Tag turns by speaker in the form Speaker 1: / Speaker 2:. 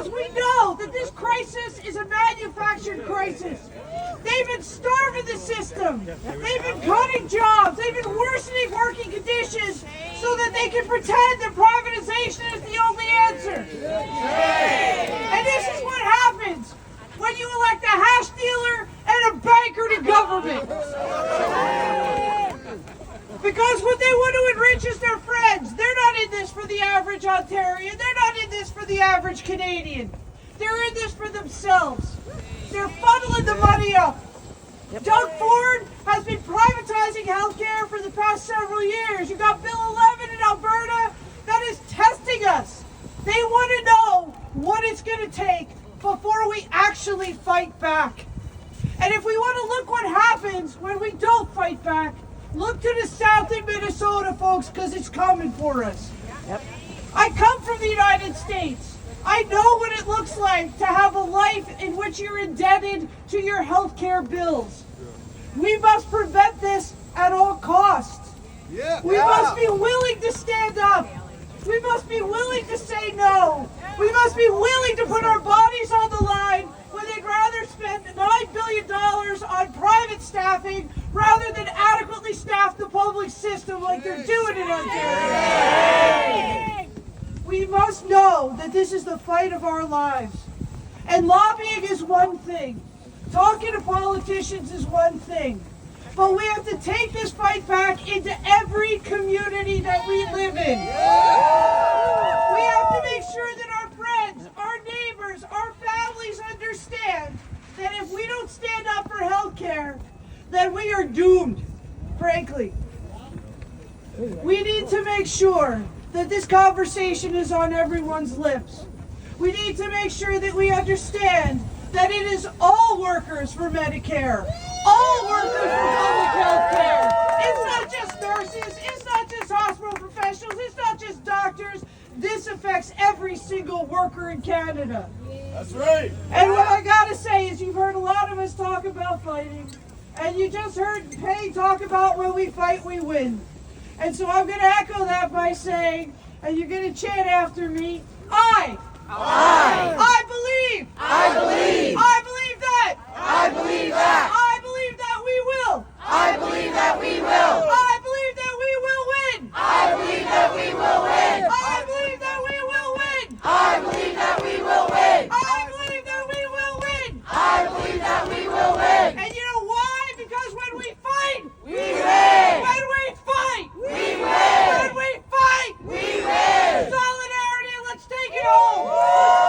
Speaker 1: because we know that this crisis is a manufactured crisis. They've been starving the system. They've been cutting jobs. They've been worsening working conditions so that they can pretend that privatization is the only answer. And this is what happens when you elect a hash dealer and a banker to government. Because what they want to enrich is their friends. They're not in this for the average Ontarian. They're not in this for the average Canadian. They're in this for themselves. They're funneling the money up. Doug Ford has been privatizing healthcare for the past several years. You got Bill 11 in Alberta that is testing us. They want to know what it's going to take before we actually fight back. And if we want to look what happens when we don't fight back, look to the south in Minnesota, folks, because it's coming for us. I come from the United States. I know what it looks like to have a life in which you're indebted to your health care bills. We must prevent this at all costs. We must be willing to stand up. We must be willing to say no. We must be willing to put our bodies on the line when they'd rather spend $9 billion on private staffing rather than adequately staff the public system like they're doing in Ontario. We must know that this is the fight of our lives. And lobbying is one thing. Talking to politicians is one thing. But we have to take this fight back into every community that we live in. We have to make sure that our friends, our neighbors, our families understand that if we don't stand up for health care, then we are doomed, frankly. We need to make sure that this conversation is on everyone's lips. We need to make sure that we understand that it is all workers for Medicare, all workers for public health care. It's not just nurses, it's not just hospital professionals, it's not just doctors. This affects every single worker in Canada.
Speaker 2: That's right.
Speaker 1: And what I gotta say is you've heard a lot of us talk about fighting, and you just heard Pay talk about when we fight, we win. And so I'm gonna echo that by saying, and you're gonna chant after me, I